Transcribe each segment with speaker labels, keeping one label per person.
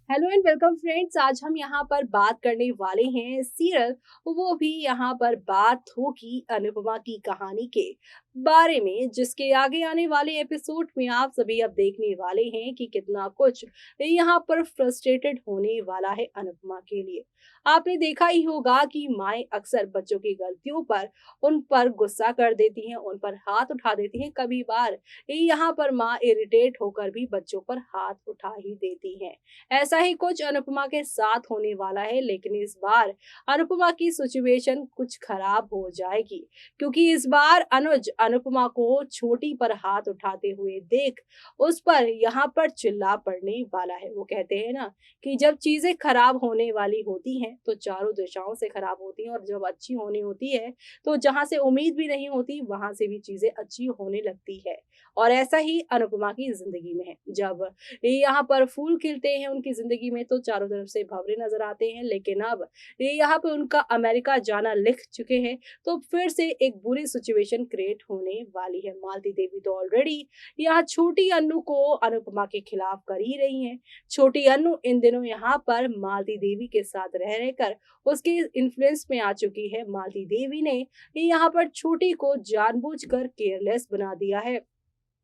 Speaker 1: Hello and welcome friends. आज हम यहाँ पर बात करने वाले हैं सीरियल, वो भी यहाँ पर बात होगी अनुपमा की कहानी के बारे में, जिसके आगे आने वाले एपिसोड में आप सभी अब देखने वाले हैं कि कितना कुछ यहाँ पर फ्रस्ट्रेटेड होने वाला है अनुपमा के लिए। आपने देखा ही होगा कि माएं अक्सर बच्चों की गलतियों पर उन पर गुस्सा कर देती हैं, उन पर हाथ उठा देती हैं। कभी बार यहाँ पर माँ इरिटेट होकर भी बच्चों पर हाथ उठा ही देती हैं। ऐसा ही कुछ अनुपमा के साथ होने वाला है, लेकिन इस बार अनुपमा की सिचुएशन कुछ खराब हो जाएगी, क्योंकि इस बार अनुज अनुपमा को छोटी पर हाथ उठाते हुए देख उस पर यहाँ पर चिल्ला पड़ने वाला है। वो कहते हैं ना कि जब चीजें खराब होने वाली होती हैं तो चारों दिशाओं से खराब होती हैं, और जब अच्छी होनी होती है तो जहां से उम्मीद भी नहीं होती वहां से भी चीजें अच्छी होने लगती है। और ऐसा ही अनुपमा की जिंदगी में है। जब यहाँ पर फूल खिलते हैं उनकी जिंदगी में तो चारों तरफ से भंवरे नजर आते हैं, लेकिन अब ये यहाँ पे उनका अमेरिका जाना लिख चुके हैं, तो फिर से एक बुरी सिचुएशन क्रिएट होने वाली है। मालती देवी तो ऑलरेडी यहाँ छोटी अन्नू को अनुपमा के खिलाफ कर ही रही हैं। छोटी अन्नू इन दिनों यहाँ पर मालती देवी के साथ रह रहकर उसके इन्फ्लुएंस में आ चुकी है। मालती देवी ने यहाँ पर छोटी को जानबूझकर केयरलेस बना दिया है,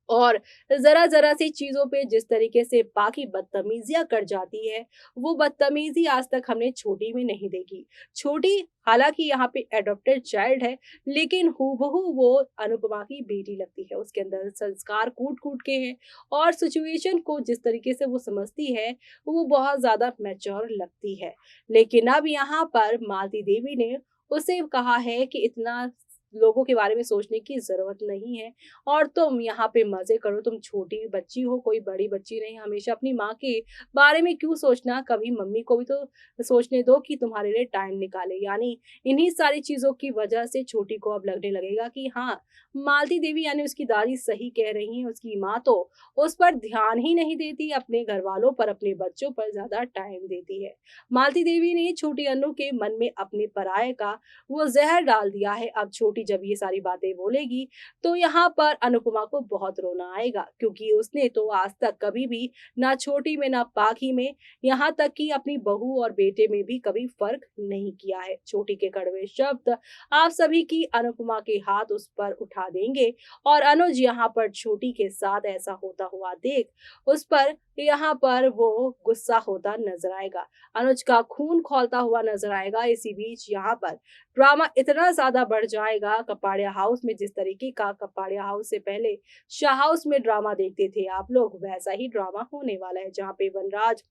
Speaker 1: और जरा-जरा सी चीज़ों पे जिस तरीके से बाकी बदतमीज़ियाँ कर जाती है, वो बदतमीज़ी आज तक हमने छोटी में नहीं देखी। छोटी हालाँकि यहाँ पे एडॉप्टेड चाइल्ड है, लेकिन हूबहू वो अनुपमा की बेटी लगती है। उसके अंदर संस्कार कूट-कूट के हैं, और सिचुएशन को जिस तरीके से वो समझती है, वो बहुत ज़्यादा मैच्योर लगती है। लेकिन अब यहाँ पर मालती देवी ने उसे कहा है कि इतना लोगों के बारे में सोचने की ज़रूरत नहीं है, और तुम यहाँ पे मज़े करो। तुम छोटी बच्ची हो, कोई बड़ी बच्ची नहीं। हमेशा अपनी माँ के बारे में क्यों सोचना, कभी मम्मी को भी तो सोचने दो कि तुम्हारे लिए टाइम निकाले। यानी इन्हीं सारी चीज़ों की वजह से छोटी को अब लगने लगेगा कि हाँ, मालती देवी यानी उसकी दादी सही कह रही हैं। उसकी माँ तो उस पर ध्यान ही नहीं देती, अपने घरवालों पर, अपने बच्चों पर ज़्यादा टाइम देती है। मालती देवी ने छोटी अन्नू के मन में अपने पराये का वो ज़हर डाल दिया है। अब छोटी जब ये सारी बातें बोलेगी तो यहाँ पर अनुपमा को बहुत रोना आएगा, क्योंकि उसने तो आज तक कभी भी ना छोटी में ना पाखी में, यहाँ तक कि अपनी बहू और बेटे में भी कभी फर्क नहीं किया है। छोटी के कड़वे शब्द आप सभी की अनुपमा के हाथ उस पर उठा देंगे, और अनुज यहाँ पर छोटी के साथ ऐसा होता हुआ देख उस पर यहाँ पर वो गुस्सा होता नजर आएगा। अनुज का खून खौलता हुआ नजर आएगा। इसी बीच यहाँ पर ड्रामा इतना ज्यादा बढ़ जाएगा। कपाड़िया हाउस में जिस तरीके का कपाड़िया हाउस से पहले शाह हाउस में ड्रामा देखते थे आप लोग, वैसा ही ड्रामा होने वाला है, जहाँ पे वनराज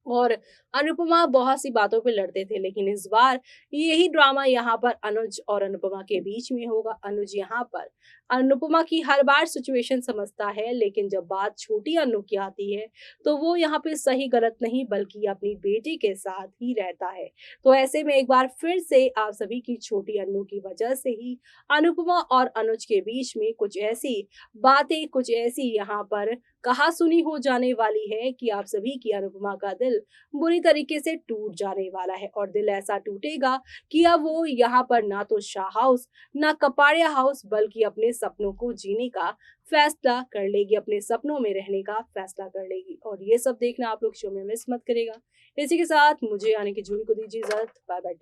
Speaker 1: और अनुपमा बहुत सी बातों पे लड़ते थे, लेकिन इस बार यही ड्रामा यहाँ पर अनुज और अनुपमा के बीच में होगा। अनुज यहाँ पर अनुपमा की हर बार सिचुएशन समझता है, लेकिन जब बात छोटी अनु की आती है तो वो यहाँ पे सही गलत नहीं बल्कि अपनी बेटी के साथ ही रहता है। तो ऐसे में एक बार फिर से आप सभी की छोटी अनु की वजह से ही अनुपमा और अनुज के बीच में कुछ ऐसी बातें, कुछ ऐसी यहाँ पर कहा सुनी हो जाने वाली है कि आप सभी की अनुपमा का दिल बुरी तरीके से टूट जाने वाला है। और दिल ऐसा टूटेगा कि अब वो यहाँ पर ना तो शाह हाउस ना कपाड़िया हाउस बल्कि अपने सपनों को जीने का फैसला कर लेगी, अपने सपनों में रहने का फैसला कर लेगी। और ये सब देखना आप लोग शो में मिस मत करेगा। इसी के साथ मुझे यानी कि जूही को दीजिए इजाजत। Bye bye.